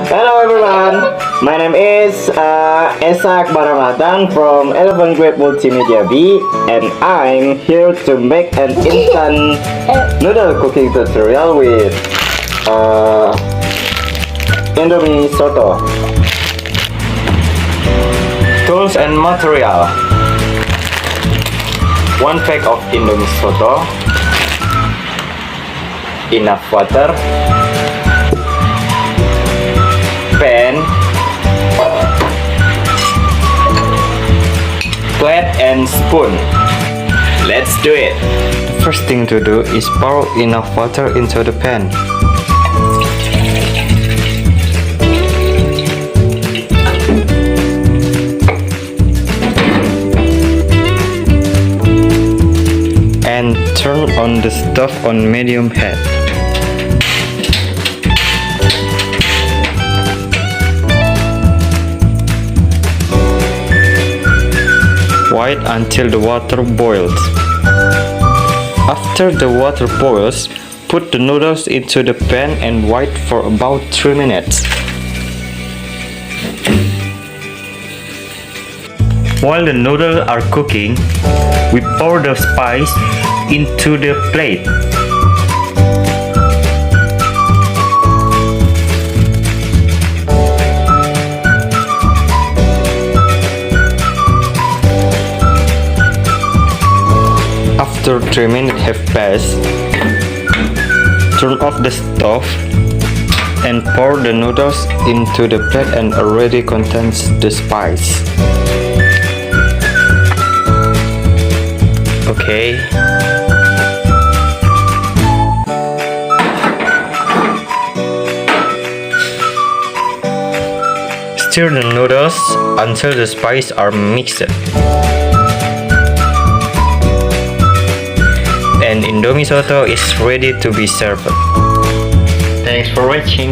Hello everyone, my name is Esak Baramatang from 11th grade Multimedia B, and I'm here to make an instant noodle cooking tutorial with Indomie soto. Tools and material: 1 pack of Indomie soto, enough water, pan, plate and spoon. Let's do it. The first thing to do is pour enough water into the pan. And turn on the stove on medium heat. Wait until the water boils. After the water boils, put the noodles into the pan and wait for about 3 minutes. While the noodles are cooking, we pour the spice into the plate. After 3 minutes have passed, turn off the stove and pour the noodles into the plate and already contains the spice. Okay. Stir the noodles until the spices are mixed. And Indomie soto is ready to be served. Thanks for watching.